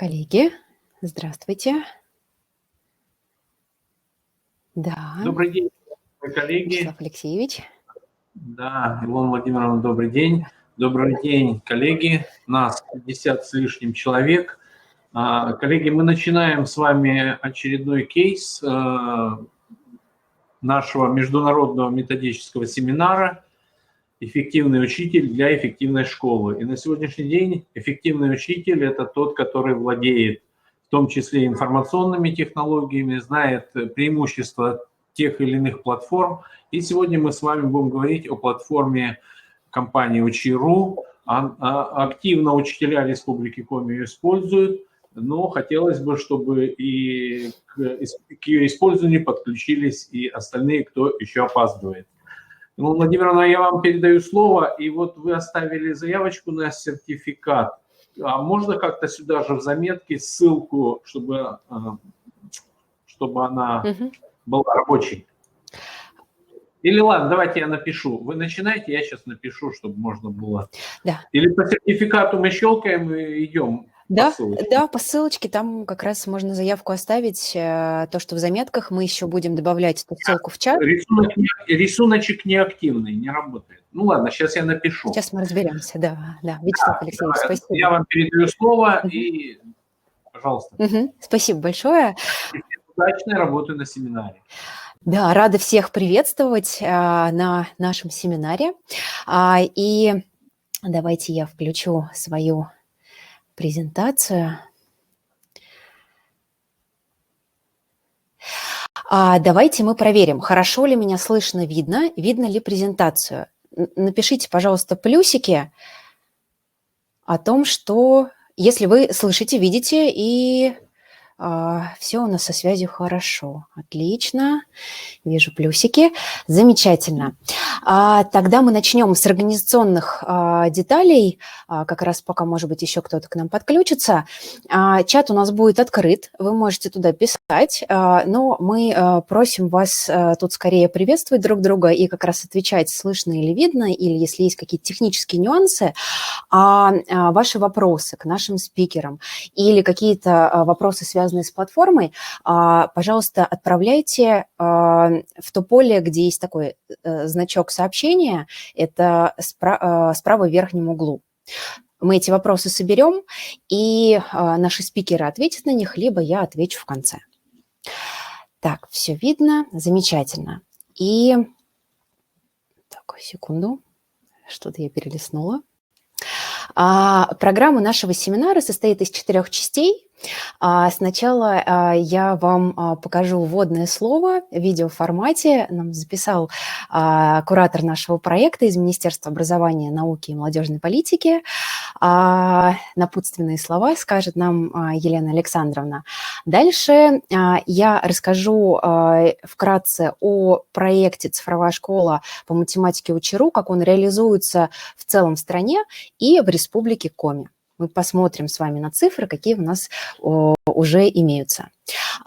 Коллеги, здравствуйте. Да, Добрый день, мои коллеги. Вячеслав Алексеевич. Да, Илона Владимировна, добрый день. Добрый день, коллеги. Нас 50 с лишним человек. Коллеги, мы начинаем с вами очередной кейс нашего международного методического семинара «Эффективный учитель для эффективной школы». И на сегодняшний день эффективный учитель – это тот, который владеет в том числе информационными технологиями, знает преимущества тех или иных платформ. И сегодня мы с вами будем говорить о платформе компании Учи.ру. Активно учителя Республики Коми ее используют, но хотелось бы, чтобы и к ее использованию подключились и остальные, кто еще опаздывает. Ну, Владимировна, я вам передаю слово, и вот вы оставили заявочку на сертификат. А можно как-то сюда же в заметке ссылку, чтобы она была рабочей? Или ладно, давайте я напишу. Вы начинайте, я сейчас напишу, чтобы можно было. Да. Или по сертификату мы щелкаем и идем по ссылочке? Да, по ссылочке там как раз можно заявку оставить. То, что в заметках мы еще будем добавлять эту ссылку в чат. Рисуночек неактивный, не работает. Ну ладно, сейчас я напишу. Сейчас мы разберемся, да. Вячеслав Алексеевич, спасибо. Я вам передаю слово и, пожалуйста. Спасибо большое. Удачной работы на семинаре. Да, рада всех приветствовать на нашем семинаре. И давайте я включу свою презентацию. Давайте мы проверим, хорошо ли меня слышно, видно ли презентацию. Напишите, пожалуйста, плюсики о том, что если вы слышите, видите, и все у нас со связью хорошо. Отлично. Вижу плюсики. Замечательно. Тогда мы начнем с организационных деталей, как раз пока, может быть, еще кто-то к нам подключится. Чат у нас будет открыт, вы можете туда писать, но мы просим вас тут скорее приветствовать друг друга и как раз отвечать, слышно или видно, или если есть какие-то технические нюансы, ваши вопросы к нашим спикерам или какие-то вопросы, связанные с платформой, пожалуйста, отправляйте в то поле, где есть такой значок сообщения, это справа в верхнем углу. Мы эти вопросы соберем, и наши спикеры ответят на них, либо я отвечу в конце. Так, все видно, замечательно. И, так, секунду, что-то я перелистнула. Программа нашего семинара состоит из 4 частей. Сначала я вам покажу вводное слово в видеоформате. Нам записал куратор нашего проекта из Министерства образования, науки и молодежной политики. Напутственные слова скажет нам Елена Александровна. Дальше я расскажу вкратце о проекте «Цифровая школа по математике Учи.ру», как он реализуется в целом в стране и в Республике Коми. Мы посмотрим с вами на цифры, какие у нас уже имеются.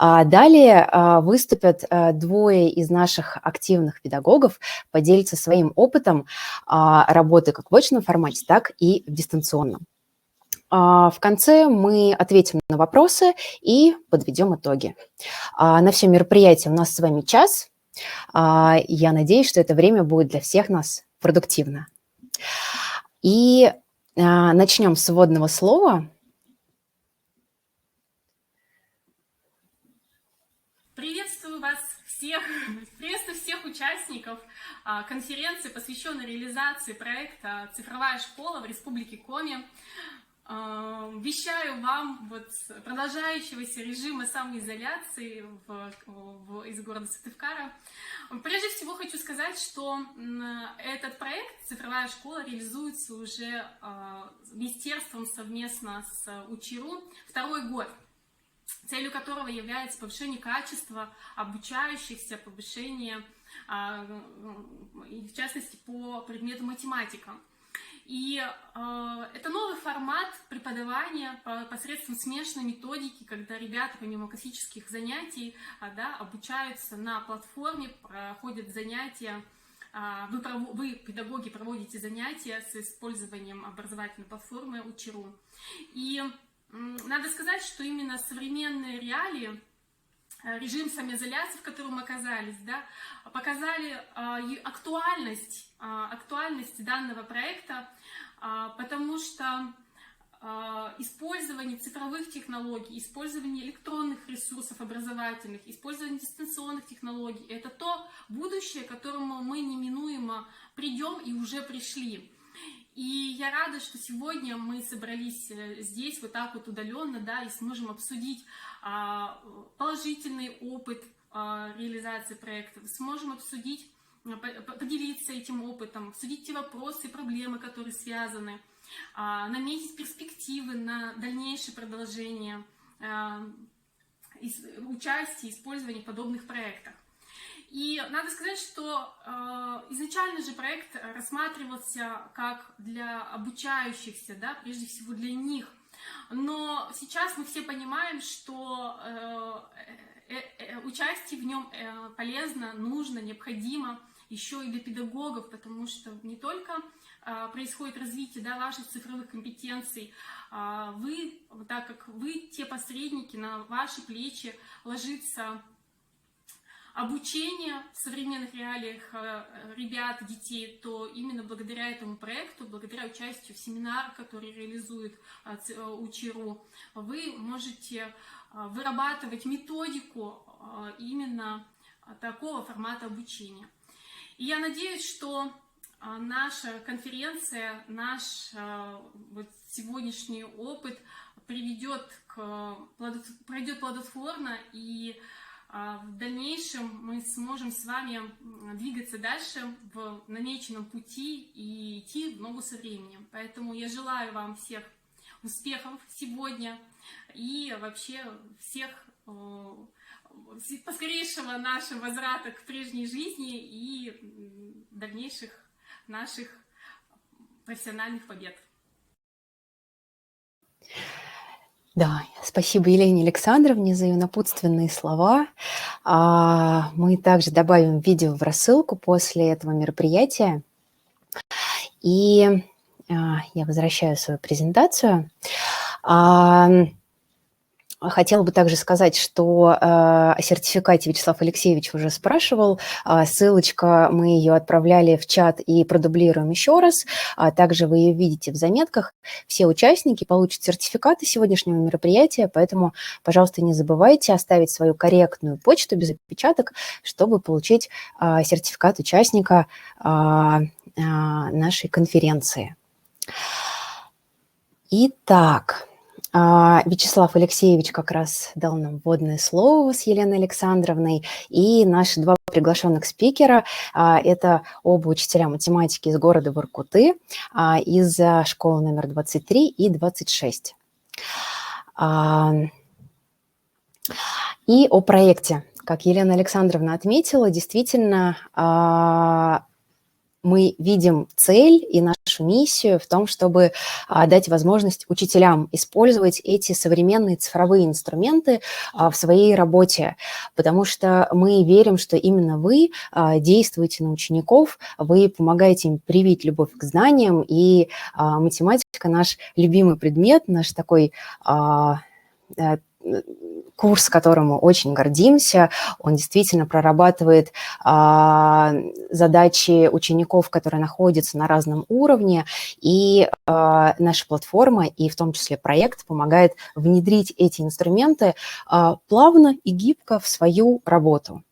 Далее выступят двое из наших активных педагогов, поделятся своим опытом работы как в очном формате, так и в дистанционном. В конце мы ответим на вопросы и подведем итоги. На все мероприятие у нас с вами час. Я надеюсь, что это время будет для всех нас продуктивно. И начнем с вводного слова. Приветствую вас всех, приветствую всех участников конференции, посвященной реализации проекта «Цифровая школа» в Республике Коми. Вещаю вам продолжающегося режима самоизоляции из города Сыктывкара. Прежде всего хочу сказать, что этот проект «Цифровая школа» реализуется уже министерством совместно с Учи.ру второй год, целью которого является повышение качества обучающихся, повышение, в частности, по предмету математика. И это новый формат преподавания посредством смешанной методики, когда ребята, помимо классических занятий, обучаются на платформе, проходят занятия. Вы, педагоги, проводите занятия с использованием образовательной платформы Учи.ру. И надо сказать, что именно современные реалии, режим самоизоляции, в котором мы оказались, да, показали актуальность данного проекта, потому что использование цифровых технологий, использование электронных ресурсов образовательных, использование дистанционных технологий – это то будущее, к которому мы неминуемо придем и уже пришли. И я рада, что сегодня мы собрались здесь вот так вот удаленно, да, и сможем обсудить положительный опыт реализации проекта, сможем обсудить, поделиться этим опытом, обсудить те вопросы и проблемы, которые связаны, наметить перспективы на дальнейшее продолжение участия и использования в подобных проектах. И надо сказать, что изначально же проект рассматривался как для обучающихся, да, прежде всего для них. Но сейчас мы все понимаем, что участие в нем полезно, нужно, необходимо еще и для педагогов, потому что не только происходит развитие, да, ваших цифровых компетенций, вы, так как вы те посредники, на ваши плечи ложится обучение в современных реалиях ребят, детей, то именно благодаря этому проекту, благодаря участию в семинарах, которые реализует УЧИРУ, вы можете вырабатывать методику именно такого формата обучения. И я надеюсь, что наша конференция, наш вот сегодняшний опыт пройдет плодотворно, и в дальнейшем мы сможем с вами двигаться дальше в намеченном пути и идти в ногу со временем. Поэтому я желаю вам всех успехов сегодня и вообще всех поскорейшего нашего возврата к прежней жизни и дальнейших наших профессиональных побед. Да, спасибо Елене Александровне за ее напутственные слова. Мы также добавим видео в рассылку после этого мероприятия. И я возвращаю свою презентацию. Хотела бы также сказать, что о сертификате Вячеслав Алексеевич уже спрашивал. Ссылочка, мы ее отправляли в чат и продублируем еще раз. Также вы ее видите в заметках. Все участники получат сертификаты сегодняшнего мероприятия, поэтому, пожалуйста, не забывайте оставить свою корректную почту без опечаток, чтобы получить сертификат участника нашей конференции. Итак, Вячеслав Алексеевич как раз дал нам вводное слово с Еленой Александровной, и наши два приглашенных спикера – это оба учителя математики из города Воркуты, из школы номер 23 и 26. И о проекте. Как Елена Александровна отметила, действительно, мы видим цель и нашу миссию в том, чтобы дать возможность учителям использовать эти современные цифровые инструменты в своей работе, потому что мы верим, что именно вы действуете на учеников, вы помогаете им привить любовь к знаниям, и математика – наш любимый предмет, наш такой курс, которому очень гордимся. Он действительно прорабатывает задачи учеников, которые находятся на разном уровне, и наша платформа, и в том числе проект, помогает внедрить эти инструменты плавно и гибко в свою работу.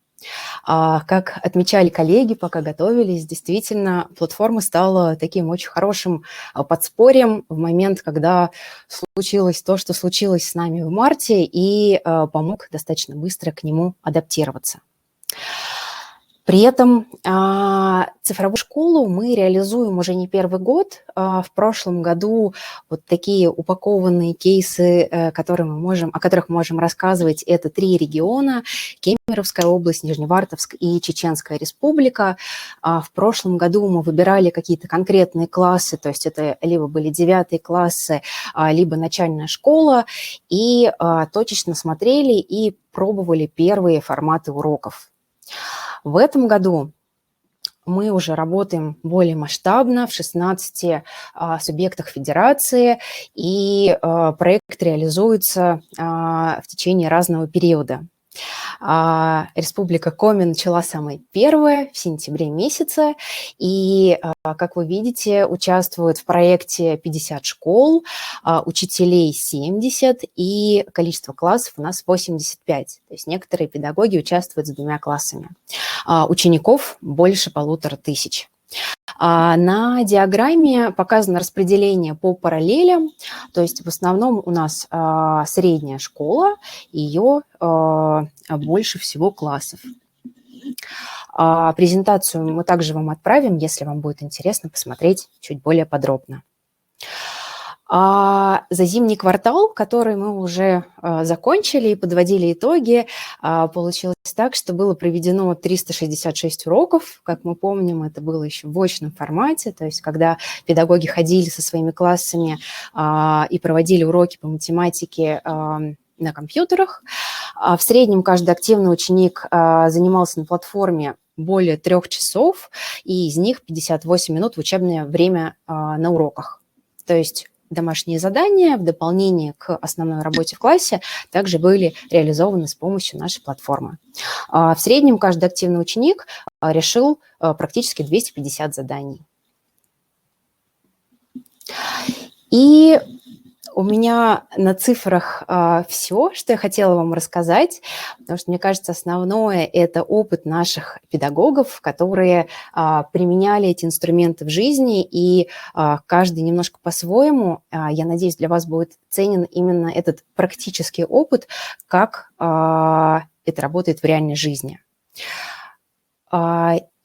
Как отмечали коллеги, пока готовились, действительно, платформа стала таким очень хорошим подспорьем в момент, когда случилось то, что случилось с нами в марте, и помог достаточно быстро к нему адаптироваться. При этом цифровую школу мы реализуем уже не первый год. В прошлом году вот такие упакованные кейсы, о которых мы можем рассказывать, это 3 региона: Кемеровская область, Нижневартовск и Чеченская республика. В прошлом году мы выбирали какие-то конкретные классы, то есть это либо были 9 классы, либо начальная школа, и точечно смотрели и пробовали первые форматы уроков. В этом году мы уже работаем более масштабно в 16 субъектах федерации, и проект реализуется в течение разного периода. Республика Коми начала самой первой в сентябре месяце, и, как вы видите, участвуют в проекте 50 школ, учителей 70, и количество классов у нас 85. То есть некоторые педагоги участвуют с 2 классами. Учеников больше 1500. На диаграмме показано распределение по параллелям, то есть в основном у нас средняя школа, ее больше всего классов. Презентацию мы также вам отправим, если вам будет интересно посмотреть чуть более подробно. За зимний квартал, который мы уже закончили и подводили итоги, получилось так, что было проведено 366 уроков. Как мы помним, это было еще в очном формате, то есть когда педагоги ходили со своими классами и проводили уроки по математике на компьютерах. В среднем каждый активный ученик занимался на платформе более 3 часов, и из них 58 минут в учебное время на уроках. То есть домашние задания в дополнение к основной работе в классе также были реализованы с помощью нашей платформы. В среднем каждый активный ученик решил практически 250 заданий. И у меня на цифрах все, что я хотела вам рассказать, потому что, мне кажется, основное – это опыт наших педагогов, которые применяли эти инструменты в жизни, и каждый немножко по-своему. Я надеюсь, для вас будет ценен именно этот практический опыт, как это работает в реальной жизни.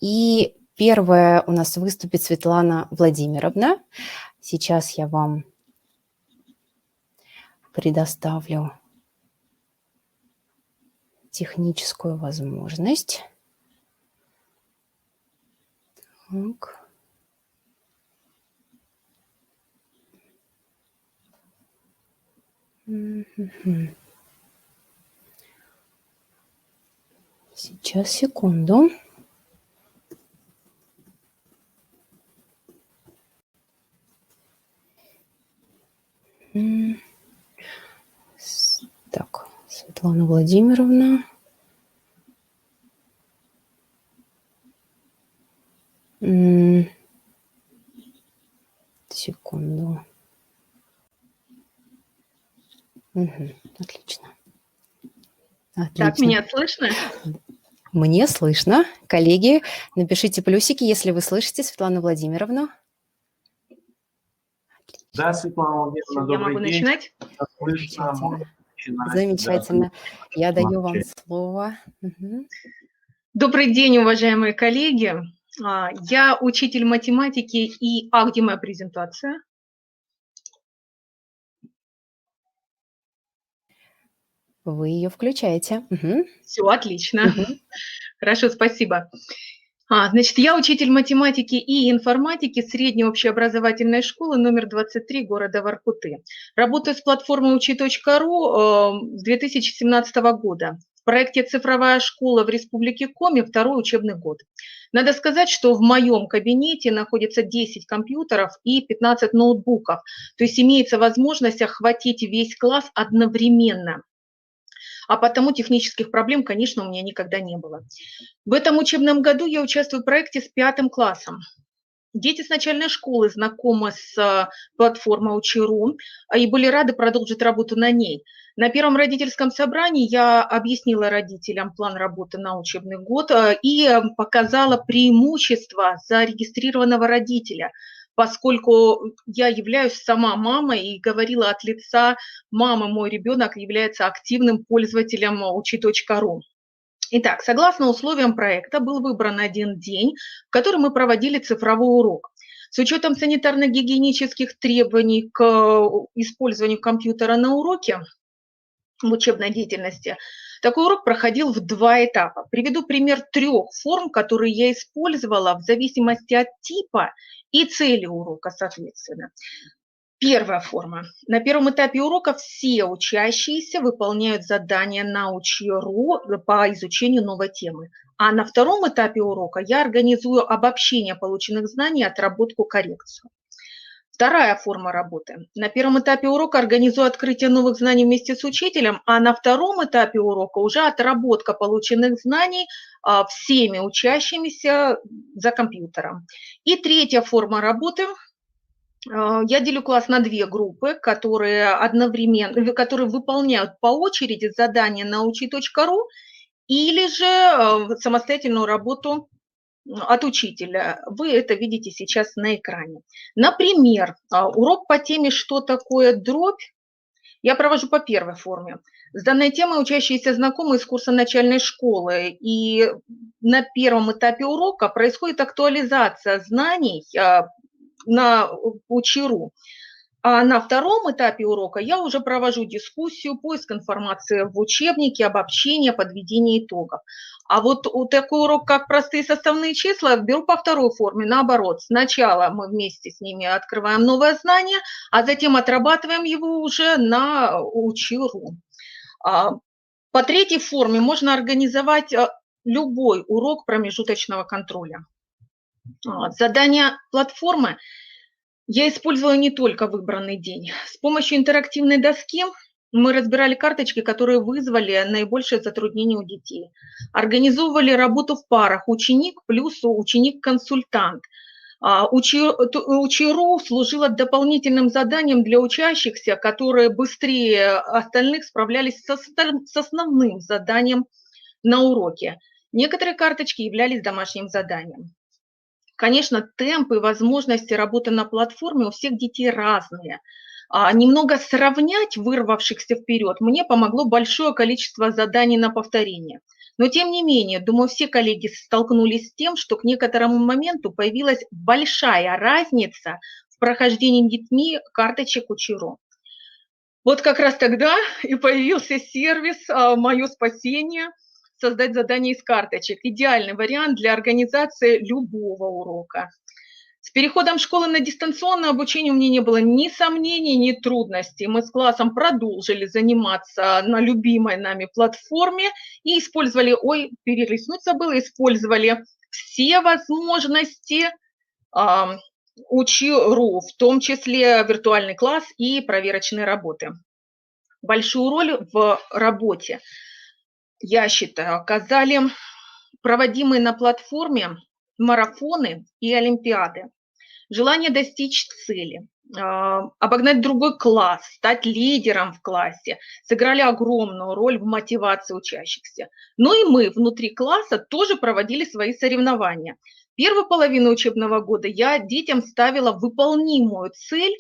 И первая у нас выступит Светлана Владимировна. Сейчас я вам предоставлю техническую возможность. Так. Сейчас, секунду. Так, Светлана Владимировна. Секунду. Отлично. Так, меня слышно? Мне слышно. Коллеги, напишите плюсики, если вы слышите Светлану Владимировну. Да, Светлана Владимировна, добрый Я могу день. начинать? Замечательно. Замечательно. Я даю вам слово. Добрый день, уважаемые коллеги. Я учитель математики, и где моя презентация? Вы ее включаете. Все, отлично. Хорошо, спасибо. Значит, я учитель математики и информатики средней общеобразовательной школы номер 23 города Воркуты. Работаю с платформой учи.ру с 2017 года. В проекте «Цифровая школа» в Республике Коми второй учебный год. Надо сказать, что в моем кабинете находится 10 компьютеров и 15 ноутбуков. То есть имеется возможность охватить весь класс одновременно. А потому технических проблем, конечно, у меня никогда не было. В этом учебном году я участвую в проекте с 5 классом. Дети с начальной школы знакомы с платформой Учи.ру и были рады продолжить работу на ней. На первом родительском собрании я объяснила родителям план работы на учебный год и показала преимущества зарегистрированного родителя, поскольку я являюсь сама мамой и говорила от лица мамы, мой ребенок является активным пользователем учи.ру. Итак, согласно условиям проекта был выбран один день, в который мы проводили цифровой урок. С учетом санитарно-гигиенических требований к использованию компьютера на уроке в учебной деятельности, такой урок проходил в 2 этапа. Приведу пример 3 форм, которые я использовала в зависимости от типа и цели урока, соответственно. Первая форма. На первом этапе урока все учащиеся выполняют задания на Учи.ру по изучению новой темы. А на втором этапе урока я организую обобщение полученных знаний, отработку, коррекцию. Вторая форма работы. На первом этапе урока организую открытие новых знаний вместе с учителем, а на втором этапе урока уже отработка полученных знаний всеми учащимися за компьютером. И третья форма работы. Я делю класс на две группы, которые выполняют по очереди задания на Учи.ру или же самостоятельную работу от учителя. Вы это видите сейчас на экране. Например, урок по теме «Что такое дробь?» я провожу по первой форме. С данной темой учащиеся знакомы из курса начальной школы, и на первом этапе урока происходит актуализация знаний на Учи.ру. А на втором этапе урока я уже провожу дискуссию, поиск информации в учебнике, обобщение, подведение итогов. А вот такой урок, как простые составные числа, беру по второй форме, наоборот. Сначала мы вместе с ними открываем новое знание, а затем отрабатываем его уже на Учи.ру. По третьей форме можно организовать любой урок промежуточного контроля. Задания платформы я использовала не только выбранный день. С помощью интерактивной доски мы разбирали карточки, которые вызвали наибольшее затруднение у детей. Организовывали работу в парах ученик плюс ученик-консультант. Учи.ру служила дополнительным заданием для учащихся, которые быстрее остальных справлялись с основным заданием на уроке. Некоторые карточки являлись домашним заданием. Конечно, темпы и возможности работы на платформе у всех детей разные. Немного сравнять вырвавшихся вперед мне помогло большое количество заданий на повторение. Но тем не менее, думаю, все коллеги столкнулись с тем, что к некоторому моменту появилась большая разница в прохождении детьми карточек Учи.ру. Вот как раз тогда и появился сервис «Мое спасение», создать задание из карточек. Идеальный вариант для организации любого урока. С переходом школы на дистанционное обучение у меня не было ни сомнений, ни трудностей. Мы с классом продолжили заниматься на любимой нами платформе и использовали, перелистнуть забыла, использовали все возможности Учи.ру, в том числе виртуальный класс и проверочные работы. Большую роль в работе, я считаю, оказали проводимые на платформе марафоны и олимпиады. Желание достичь цели, обогнать другой класс, стать лидером в классе сыграли огромную роль в мотивации учащихся. Но и мы внутри класса тоже проводили свои соревнования. Первую половину учебного года я детям ставила выполнимую цель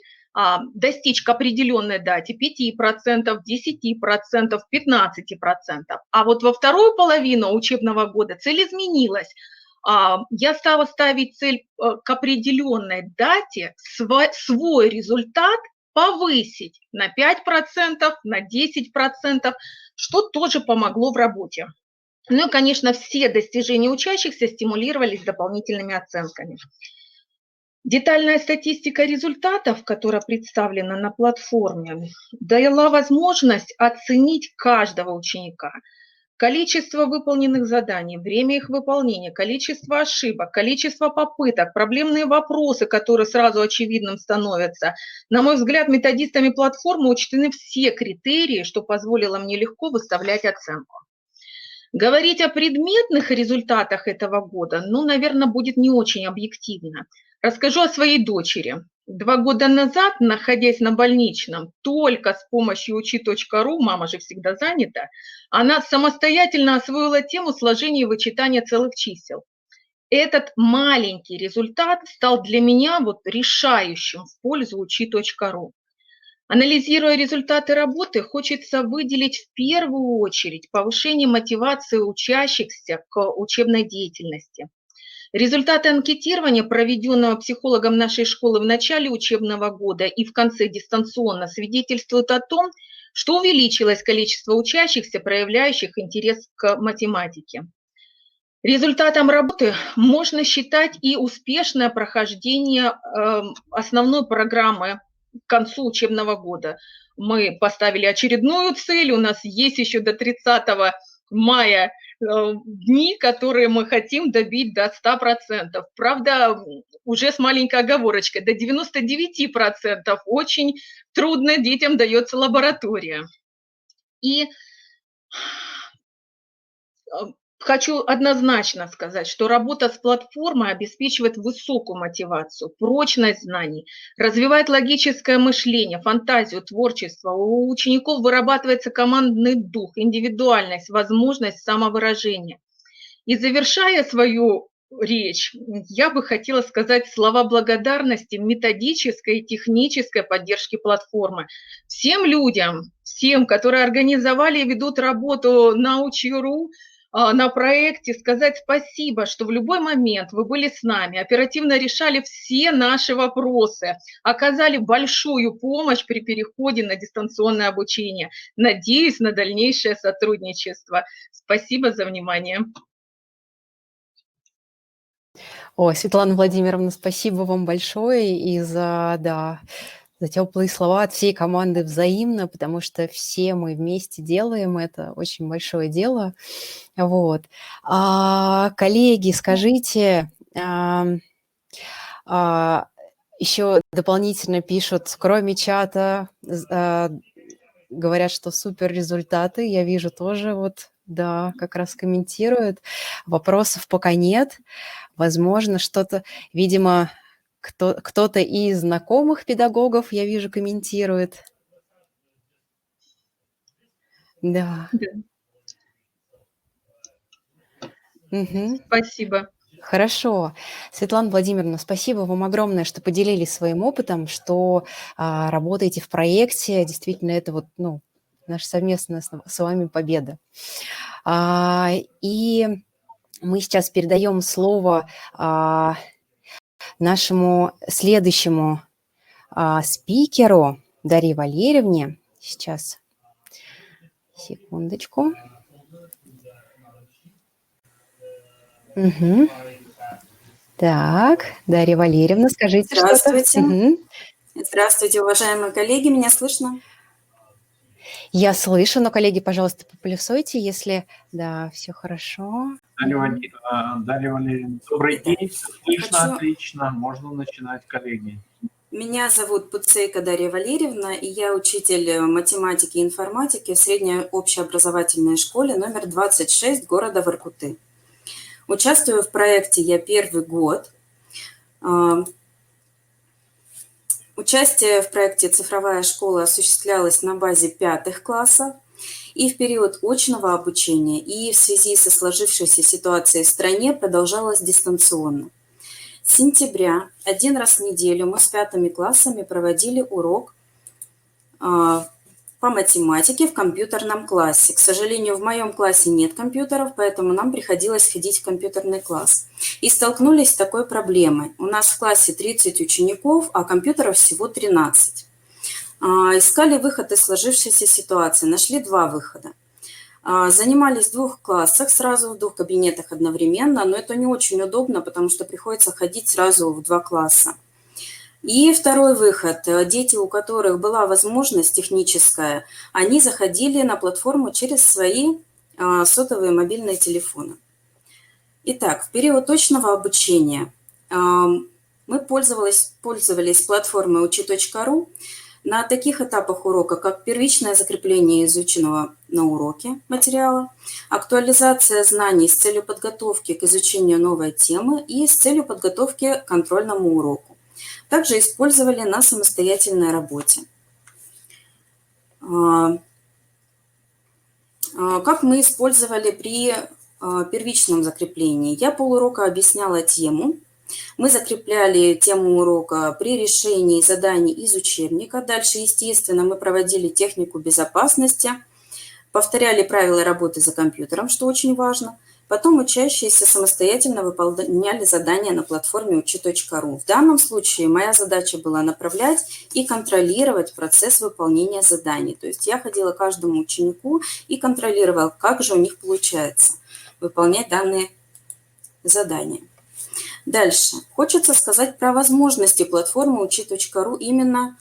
достичь к определенной дате 5%, 10%, 15%. А вот во вторую половину учебного года цель изменилась. Я стала ставить цель к определенной дате свой результат повысить на 5%, на 10%, что тоже помогло в работе. Ну и, конечно, все достижения учащихся стимулировались дополнительными оценками. Детальная статистика результатов, которая представлена на платформе, дала возможность оценить каждого ученика. Количество выполненных заданий, время их выполнения, количество ошибок, количество попыток, проблемные вопросы, которые сразу очевидным становятся. На мой взгляд, методистами платформы учтены все критерии, что позволило мне легко выставлять оценку. Говорить о предметных результатах этого года, наверное, будет не очень объективно. Расскажу о своей дочери. 2 года назад, находясь на больничном, только с помощью Учи.ру, мама же всегда занята, она самостоятельно освоила тему сложения и вычитания целых чисел. Этот маленький результат стал для меня решающим в пользу Учи.ру. Анализируя результаты работы, хочется выделить в первую очередь повышение мотивации учащихся к учебной деятельности. Результаты анкетирования, проведенного психологом нашей школы в начале учебного года и в конце дистанционно, свидетельствуют о том, что увеличилось количество учащихся, проявляющих интерес к математике. Результатом работы можно считать и успешное прохождение основной программы к концу учебного года. Мы поставили очередную цель, у нас есть еще до 30 мая дни, которые мы хотим добить до 100%. Правда, уже с маленькой оговорочкой, до 99% очень трудно детям дается лаборатория. И хочу однозначно сказать, что работа с платформой обеспечивает высокую мотивацию, прочность знаний, развивает логическое мышление, фантазию, творчество. У учеников вырабатывается командный дух, индивидуальность, возможность самовыражения. И завершая свою речь, я бы хотела сказать слова благодарности методической и технической поддержки платформы. Всем людям, всем, которые организовали и ведут работу на Учи.ру, на проекте, сказать спасибо, что в любой момент вы были с нами, оперативно решали все наши вопросы, оказали большую помощь при переходе на дистанционное обучение. Надеюсь на дальнейшее сотрудничество. Спасибо за внимание. О, Светлана Владимировна, спасибо вам большое и за теплые слова от всей команды взаимно, потому что все мы вместе делаем это, очень большое дело. Вот. Коллеги, скажите, еще дополнительно пишут, кроме чата, говорят, что супер результаты. Я вижу тоже, вот, да, как раз комментируют. Вопросов пока нет. Возможно, что-то, видимо, кто-то из знакомых педагогов, я вижу, комментирует. Да. Угу. Спасибо. Хорошо. Светлана Владимировна, спасибо вам огромное, что поделились своим опытом, что работаете в проекте. Действительно, это вот, наша совместная с вами победа. И мы сейчас передаем слово нашему следующему спикеру Дарье Валерьевне. Сейчас, секундочку. Угу. Так, Дарья Валерьевна, скажите что-то. Здравствуйте. Угу. Здравствуйте, уважаемые коллеги. Меня слышно? Я слышу, но, коллеги, пожалуйста, поплюсуйте, если, да, все хорошо. Дарья Валерьевна, добрый день, слышно отлично, можно начинать, коллеги. Меня зовут Пуцейко Дарья Валерьевна, и я учитель математики и информатики в средней общеобразовательной школе номер 26 города Воркуты. Участвую в проекте я первый год. Участие в проекте «Цифровая школа» осуществлялось на базе 5 классов и в период очного обучения, и в связи со сложившейся ситуацией в стране продолжалось дистанционно. С сентября один раз в неделю мы с 5 классами проводили урок по математике в компьютерном классе. К сожалению, в моем классе нет компьютеров, поэтому нам приходилось ходить в компьютерный класс. И столкнулись с такой проблемой. У нас в классе 30 учеников, а компьютеров всего 13. Искали выход из сложившейся ситуации, нашли 2 выхода. Занимались в 2 классах сразу, в 2 кабинетах одновременно, но это не очень удобно, потому что приходится ходить сразу в 2 класса. И второй выход. Дети, у которых была возможность техническая, они заходили на платформу через свои сотовые мобильные телефоны. Итак, в период очного обучения мы пользовались платформой Учи.ру на таких этапах урока, как первичное закрепление изученного на уроке материала, актуализация знаний с целью подготовки к изучению новой темы и с целью подготовки к контрольному уроку. Также использовали на самостоятельной работе. Как мы использовали при первичном закреплении? Я полурока объясняла тему. Мы закрепляли тему урока при решении заданий из учебника. Дальше, естественно, мы проводили технику безопасности, повторяли правила работы за компьютером, что очень важно. Потом учащиеся самостоятельно выполняли задания на платформе Учи.ру. В данном случае моя задача была направлять и контролировать процесс выполнения заданий. То есть я ходила к каждому ученику и контролировала, как же у них получается выполнять данные задания. Дальше. Хочется сказать про возможности платформы Учи.ру именно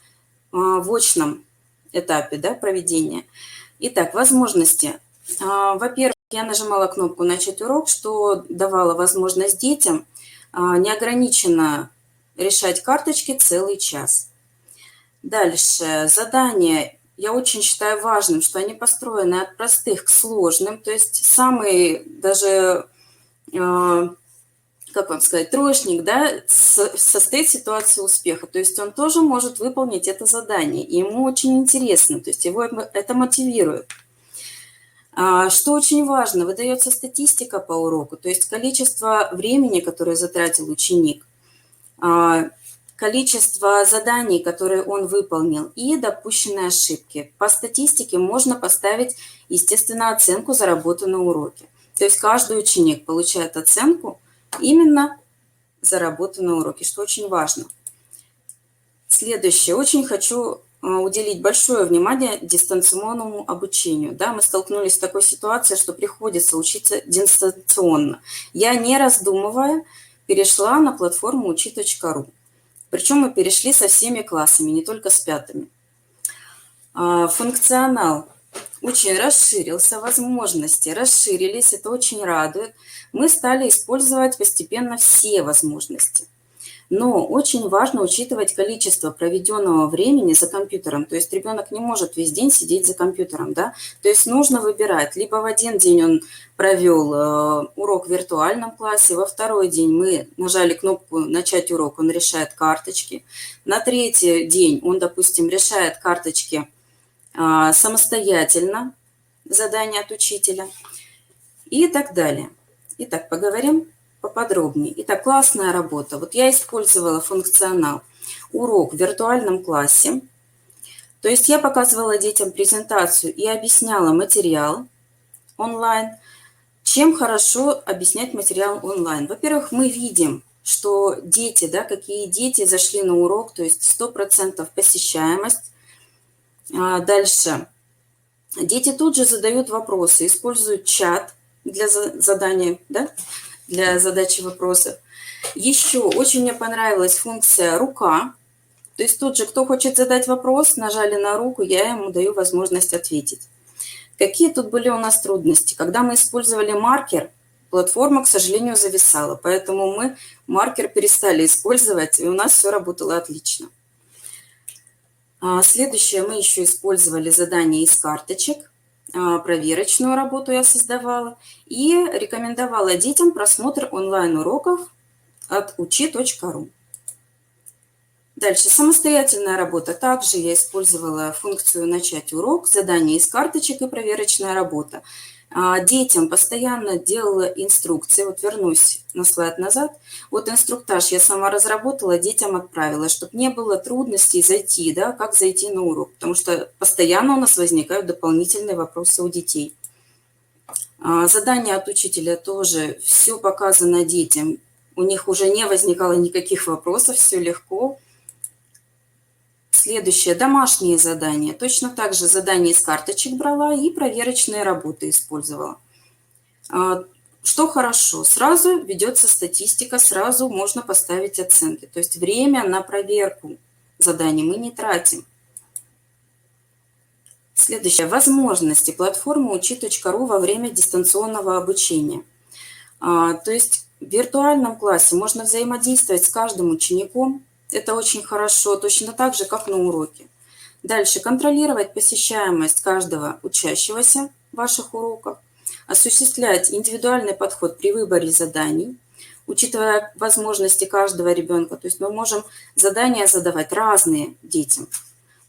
в очном этапе, да, проведения. Итак, возможности. Во-первых, я нажимала кнопку «Начать урок», что давало возможность детям неограниченно решать карточки целый час. Дальше, задания. Я очень считаю важным, что они построены от простых к сложным, то есть самый даже, как вам сказать, троечник, да, состоит в ситуации успеха, то есть он тоже может выполнить это задание, и ему очень интересно, то есть его это мотивирует. Что очень важно, выдается статистика по уроку, то есть количество времени, которое затратил ученик, количество заданий, которые он выполнил, и допущенные ошибки. По статистике можно поставить, естественно, оценку за работу на уроке. То есть каждый ученик получает оценку именно за работу на уроке, что очень важно. Следующее. Очень хочу уделить большое внимание дистанционному обучению. Да, мы столкнулись с такой ситуацией, что приходится учиться дистанционно. Я, не раздумывая, перешла на платформу учи.ру. Причем мы перешли со всеми классами, не только с 5-ми. Функционал очень расширился, возможности расширились, это очень радует. Мы стали использовать постепенно все возможности. Но очень важно учитывать количество проведенного времени за компьютером. То есть ребенок не может весь день сидеть за компьютером, да? То есть нужно выбирать. Либо в один день он провел урок в виртуальном классе, во второй день мы нажали кнопку «Начать урок», он решает карточки. На третий день он, допустим, решает карточки самостоятельно, задания от учителя и так далее. Итак, поговорим поподробнее. Итак, классная работа. Вот я использовала функционал урок в виртуальном классе. То есть я показывала детям презентацию и объясняла материал онлайн. Чем хорошо объяснять материал онлайн? Во-первых, мы видим, что дети, да, какие дети зашли на урок, то есть 100% посещаемость. Дальше. Дети тут же задают вопросы, используют чат для задания, да, для задачи вопросов. Еще очень мне понравилась функция «Рука». То есть тут же, кто хочет задать вопрос, нажали на руку, я ему даю возможность ответить. Какие тут были у нас трудности? Когда мы использовали маркер, платформа, к сожалению, зависала. Поэтому мы маркер перестали использовать, и у нас все работало отлично. Следующее, мы еще использовали задания из карточек. Проверочную работу я создавала и рекомендовала детям просмотр онлайн-уроков от учи.ру. Дальше, самостоятельная работа. Также я использовала функцию «Начать урок», задания из карточек и проверочная работа. Детям постоянно делала инструкции. Вот вернусь на слайд назад. Вот инструктаж я сама разработала, детям отправила, чтобы не было трудностей зайти, да, как зайти на урок. Потому что постоянно у нас возникают дополнительные вопросы у детей. Задания от учителя тоже все показано детям. У них уже не возникало никаких вопросов, все легко. Следующее, домашние задания. Точно так же задания из карточек брала и проверочные работы использовала. Что хорошо, сразу ведется статистика, сразу можно поставить оценки. То есть время на проверку заданий мы не тратим. Следующее, возможности платформы учи.ру во время дистанционного обучения. То есть в виртуальном классе можно взаимодействовать с каждым учеником. Это очень хорошо, точно так же, как на уроке. Дальше, контролировать посещаемость каждого учащегося ваших уроков, осуществлять индивидуальный подход при выборе заданий, учитывая возможности каждого ребенка. То есть мы можем задания задавать разные детям.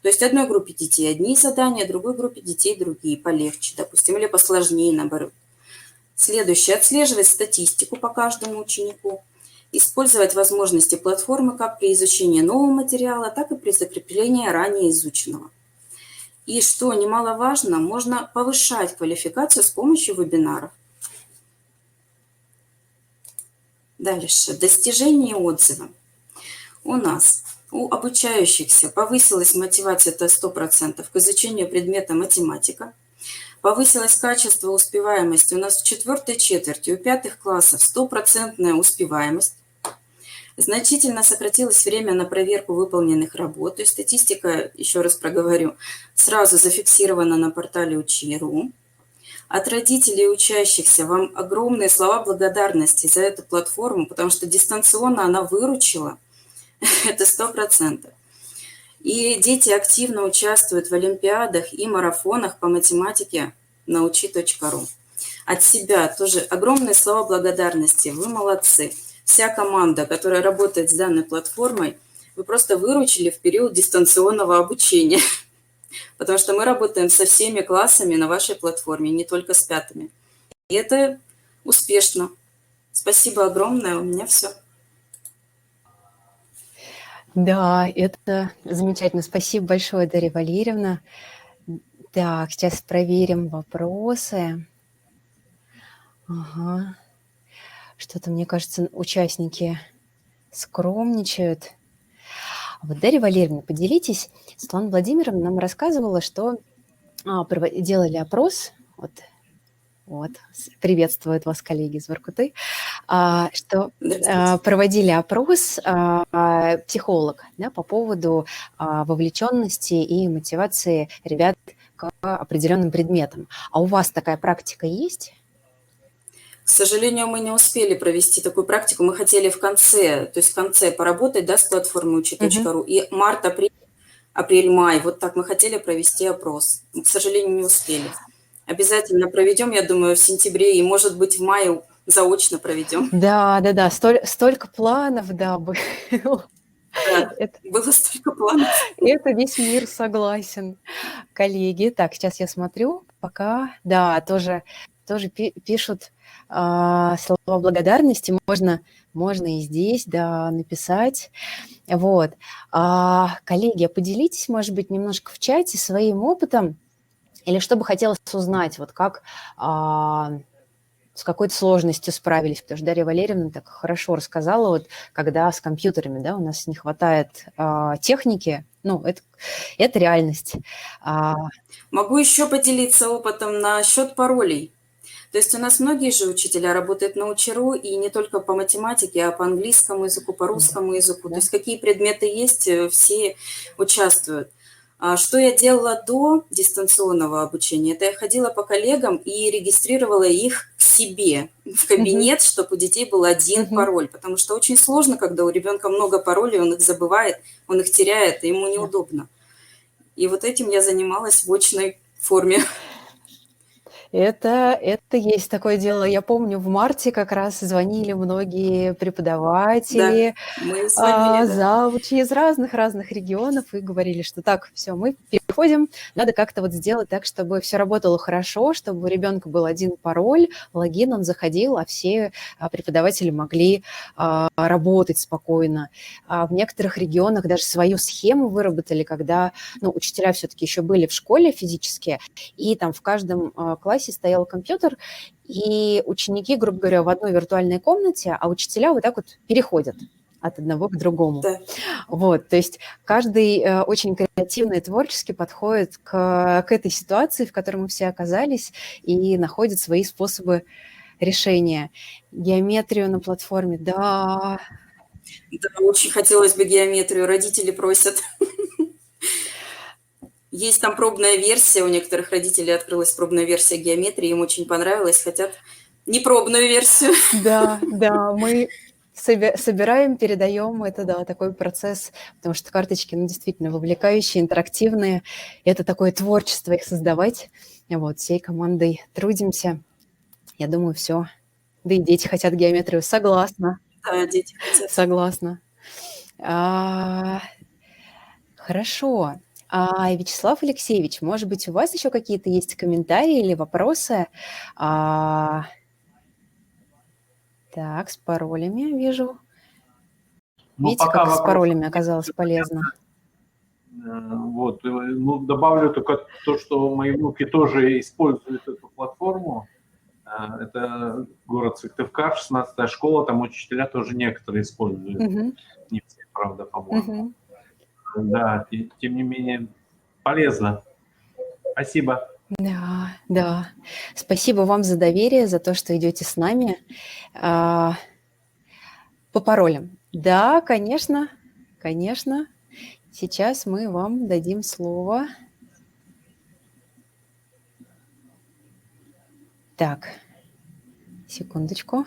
То есть одной группе детей одни задания, другой группе детей другие, полегче, допустим, или посложнее, наоборот. Следующее, отслеживать статистику по каждому ученику. Использовать возможности платформы как при изучении нового материала, так и при закреплении ранее изученного. И что немаловажно, можно повышать квалификацию с помощью вебинаров. Дальше. Достижения и отзывы. У нас, у обучающихся, повысилась мотивация до 100% к изучению предмета математика. Повысилось качество успеваемости. У нас в 4-й четверти у 5-х классов 100% успеваемость. Значительно сократилось время на проверку выполненных работ. То есть статистика, еще раз проговорю, сразу зафиксирована на портале Учи.ру. От родителей учащихся вам огромные слова благодарности за эту платформу, потому что дистанционно она выручила, это 100%. И дети активно участвуют в олимпиадах и марафонах по математике на учи.ру. От себя тоже огромные слова благодарности. Вы молодцы. Вся команда, которая работает с данной платформой, вы просто выручили в период дистанционного обучения. Потому что мы работаем со всеми классами на вашей платформе, не только с 5-ми. И это успешно. Спасибо огромное, у меня все. Да, это замечательно. Спасибо большое, Дарья Валерьевна. Так, сейчас проверим вопросы. Ага. Что-то, мне кажется, участники скромничают. Вот, Дарья Валерьевна, поделитесь. Светлана Владимировна нам рассказывала, что делали опрос. Вот, приветствуют вас коллеги из Воркуты, что проводили опрос психолог, да, по поводу вовлеченности и мотивации ребят к определенным предметам. А у вас такая практика есть? К сожалению, мы не успели провести такую практику. Мы хотели в конце поработать, да, с платформой учи.ру. И март, апрель-май, вот так мы хотели провести опрос. Но, к сожалению, не успели. Обязательно проведем, я думаю, в сентябре и, может быть, в мае заочно проведем. Да, столько планов, да, было. Да, было столько планов. Это весь мир согласен, коллеги. Так, сейчас я смотрю, пока, да, тоже пишут слова благодарности, можно и здесь, да, написать. Вот. Коллеги, поделитесь, может быть, немножко в чате своим опытом, или что бы хотелось узнать, вот как с какой-то сложностью справились, потому что Дарья Валерьевна так хорошо рассказала, вот когда с компьютерами, да, у нас не хватает техники, ну, это реальность. Могу еще поделиться опытом насчет паролей. То есть у нас многие же учителя работают на Учи.ру, и не только по математике, а по английскому языку, по русскому языку. Да. То есть какие предметы есть, все участвуют. Что я делала до дистанционного обучения? Это я ходила по коллегам и регистрировала их к себе в кабинет, чтобы у детей был один пароль. Потому что очень сложно, когда у ребенка много паролей, он их забывает, он их теряет, и ему неудобно. И вот этим я занималась в очной форме. Это есть такое дело. Я помню, в марте как раз звонили многие преподаватели, Да, мы звонили, завучи из разных регионов и говорили, что так, все, мы переходим, надо как-то вот сделать так, чтобы все работало хорошо, чтобы у ребенка был один пароль, логин, он заходил, а все преподаватели могли работать спокойно. В некоторых регионах даже свою схему выработали, когда учителя все-таки еще были в школе физически, и там в каждом классе стоял компьютер, и ученики, грубо говоря, в одной виртуальной комнате, а учителя вот так вот переходят от одного к другому. Да. Вот, то есть каждый очень креативно и творчески подходит к этой ситуации, в которой мы все оказались, и находит свои способы решения. Геометрию на платформе, да. Да, очень хотелось бы геометрию, родители просят. Есть там пробная версия, у некоторых родителей открылась пробная версия геометрии, им очень понравилось, хотят непробную версию. Да, мы собираем, передаем, это, да, такой процесс, потому что карточки, действительно вовлекающие, интерактивные, это такое творчество их создавать, вот, всей командой трудимся, я думаю, все, да и дети хотят геометрию, согласна. Да, дети хотят. Согласна. Хорошо. Вячеслав Алексеевич, может быть, у вас еще какие-то есть комментарии или вопросы? Так, с паролями вижу. Видите, как с паролями оказалось полезно? Вот, добавлю только то, что мои внуки тоже используют эту платформу. Это город Сыктывкар, 16-я школа, там учителя тоже некоторые используют. Не все, правда, по-моему. Да, тем не менее, полезно. Спасибо. Да. Спасибо вам за доверие, за то, что идете с нами. По паролям. Да, конечно, конечно. Сейчас мы вам дадим слово. Так, секундочку.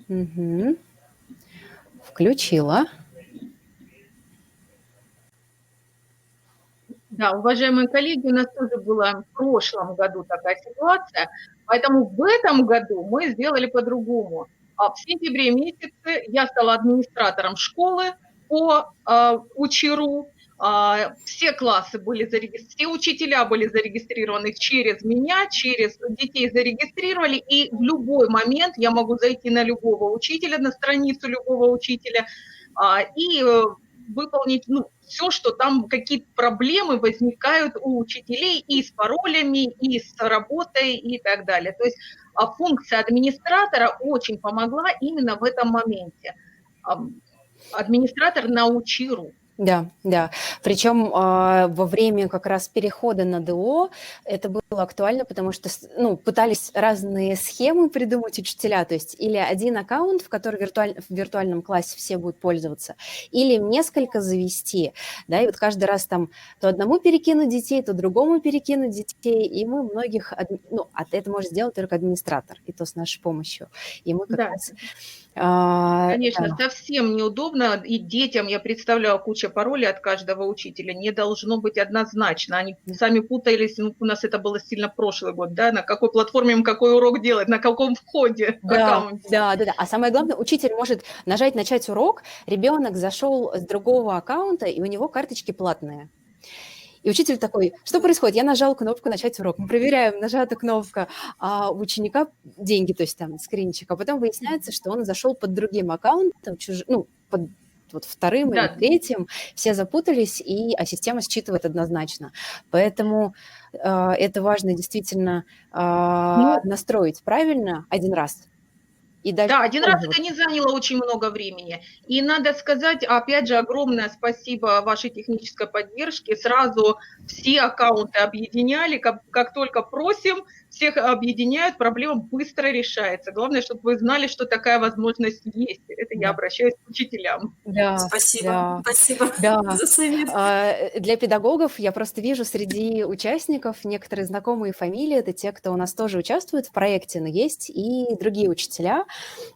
Угу. Включила. Да, уважаемые коллеги, у нас тоже была в прошлом году такая ситуация, поэтому в этом году мы сделали по-другому. В сентябре месяце я стала администратором школы по УЧИРу. Все классы были зарегистрированы, все учителя были зарегистрированы через меня, через детей зарегистрировали, и в любой момент я могу зайти на любого учителя, на страницу любого учителя, и выполнить, все, что там какие-то проблемы возникают у учителей и с паролями, и с работой, и так далее. То есть функция администратора очень помогла именно в этом моменте. Администратор на УЧИРу. Да, да. Причем во время как раз перехода на ДО это было актуально, потому что пытались разные схемы придумать учителя, то есть или один аккаунт, в который в виртуальном классе все будут пользоваться, или несколько завести, да, и вот каждый раз там то одному перекинуть детей, то другому перекинуть детей, и мы многих, это может сделать только администратор, и то с нашей помощью. И мы как раз... Конечно, совсем неудобно, и детям, я представляю, куча паролей от каждого учителя, не должно быть однозначно, они сами путались, у нас это было сильно прошлый год, да, на какой платформе им какой урок делать, на каком входе аккаунте. Да, а самое главное, учитель может нажать «Начать урок», ребенок зашел с другого аккаунта, и у него карточки платные. И учитель такой: что происходит? Я нажал кнопку «Начать урок». Мы проверяем, нажата кнопка, а у ученика деньги, то есть там скринчик. А потом выясняется, что он зашел под другим аккаунтом, под вторым или третьим. Все запутались, а система считывает однозначно. Поэтому это важно действительно настроить правильно один раз. Да, один раз это не заняло очень много времени. И надо сказать, опять же, огромное спасибо вашей технической поддержке. Сразу все аккаунты объединяли, как только просим, всех объединяют, проблема быстро решается. Главное, чтобы вы знали, что такая возможность есть. Это я обращаюсь к учителям. Да, спасибо за совет. Для педагогов я просто вижу среди участников некоторые знакомые фамилии. Это те, кто у нас тоже участвует в проекте, но есть и другие учителя.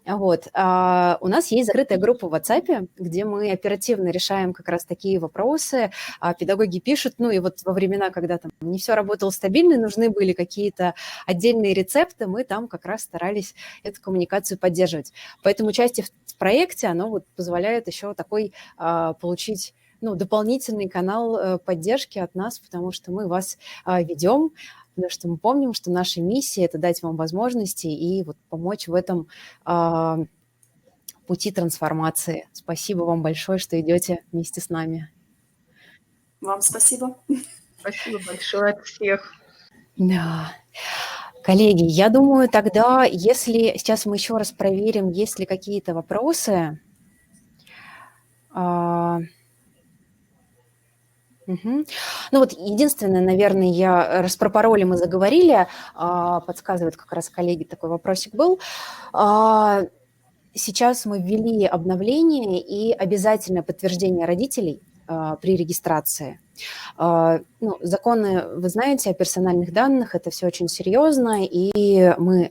Вот. У нас есть закрытая группа в WhatsApp, где мы оперативно решаем как раз такие вопросы. Педагоги пишут, и вот во времена, когда там не все работало стабильно, нужны были какие-то отдельные рецепты, мы там как раз старались эту коммуникацию поддерживать. Поэтому участие в проекте, оно позволяет еще такой получить дополнительный канал поддержки от нас, потому что мы вас ведем, потому что мы помним, что наша миссия – это дать вам возможности и помочь в этом пути трансформации. Спасибо вам большое, что идете вместе с нами. Вам спасибо. Спасибо большое от всех. Да. Коллеги, я думаю, тогда, если сейчас мы еще раз проверим, есть ли какие-то вопросы. Единственное, наверное, раз про пароли мы заговорили, подсказывает как раз коллеги, такой вопросик был. Сейчас мы ввели обновление и обязательное подтверждение родителей при регистрации. Законы, вы знаете, о персональных данных, это все очень серьезно, и мы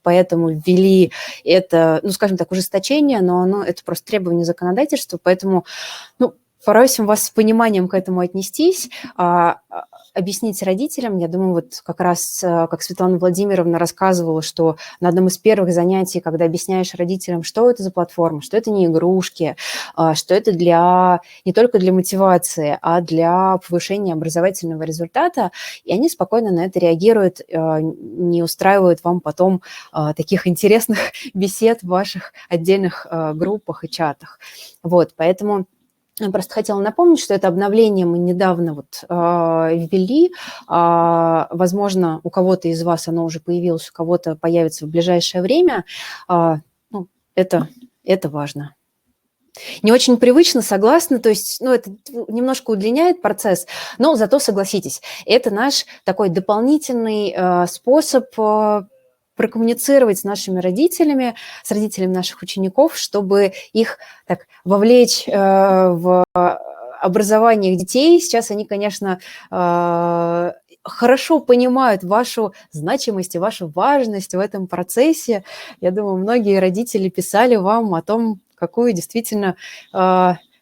поэтому ввели это, скажем так, ужесточение, но это просто требование законодательства, поэтому, просим вас с пониманием к этому отнестись, объяснить родителям. Я думаю, как раз, как Светлана Владимировна рассказывала, что на одном из первых занятий, когда объясняешь родителям, что это за платформа, что это не игрушки, что это не только для мотивации, а для повышения образовательного результата, и они спокойно на это реагируют, не устраивают вам потом таких интересных бесед в ваших отдельных группах и чатах. Поэтому... Я просто хотела напомнить, что это обновление мы недавно ввели. Возможно, у кого-то из вас оно уже появилось, у кого-то появится в ближайшее время. Это важно. Не очень привычно, согласна, то есть, ну, это немножко удлиняет процесс, но зато, согласитесь, это наш такой дополнительный способ прокоммуницировать с нашими родителями, с родителями наших учеников, чтобы их так вовлечь в образование их детей. Сейчас они, конечно, хорошо понимают вашу значимость и вашу важность в этом процессе. Я думаю, многие родители писали вам о том, какую действительно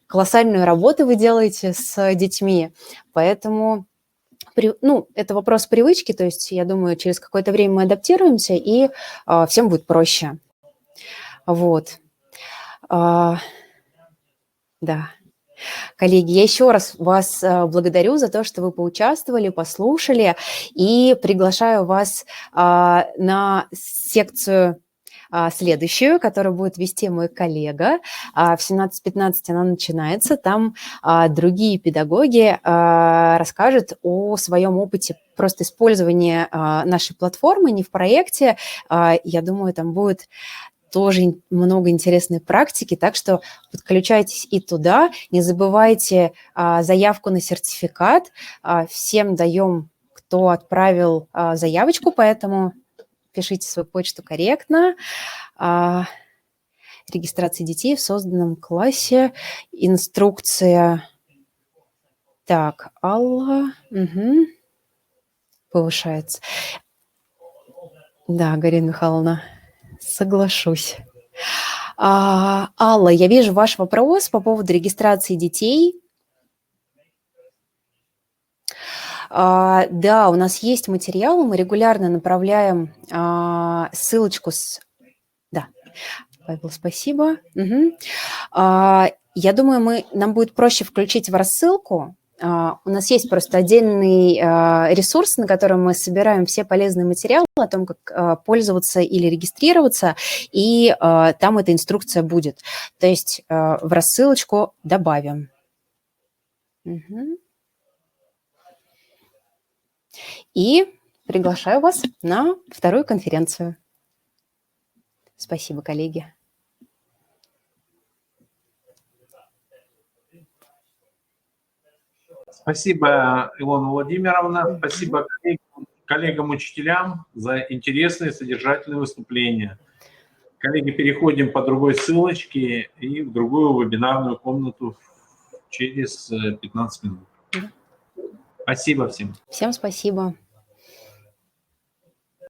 колоссальную работу вы делаете с детьми. Поэтому это вопрос привычки, то есть, я думаю, через какое-то время мы адаптируемся, и всем будет проще. Вот. Да. Коллеги, я еще раз вас благодарю за то, что вы поучаствовали, послушали, и приглашаю вас на секцию следующую, которую будет вести мой коллега. В 17:15 она начинается. Там другие педагоги расскажут о своем опыте просто использования нашей платформы, не в проекте. Я думаю, там будет тоже много интересной практики, так что подключайтесь и туда. Не забывайте заявку на сертификат. Всем даем, кто отправил заявочку, поэтому пишите свою почту корректно. Регистрация детей в созданном классе. Инструкция. Так, Алла. Угу. Повышается. Да, Галина Михайловна, соглашусь. Алла, я вижу ваш вопрос по поводу регистрации детей. Да, у нас есть материалы, мы регулярно направляем ссылочку с... Да, Павел, спасибо. Угу. Я думаю, нам будет проще включить в рассылку. У нас есть просто отдельный ресурс, на котором мы собираем все полезные материалы о том, как пользоваться или регистрироваться, и там эта инструкция будет. То есть в рассылочку добавим. Угу. И приглашаю вас на вторую конференцию. Спасибо, коллеги. Спасибо, Илона Владимировна. Спасибо коллегам-учителям за интересные содержательные выступления. Коллеги, переходим по другой ссылочке и в другую вебинарную комнату через 15 минут. Спасибо всем. Всем спасибо.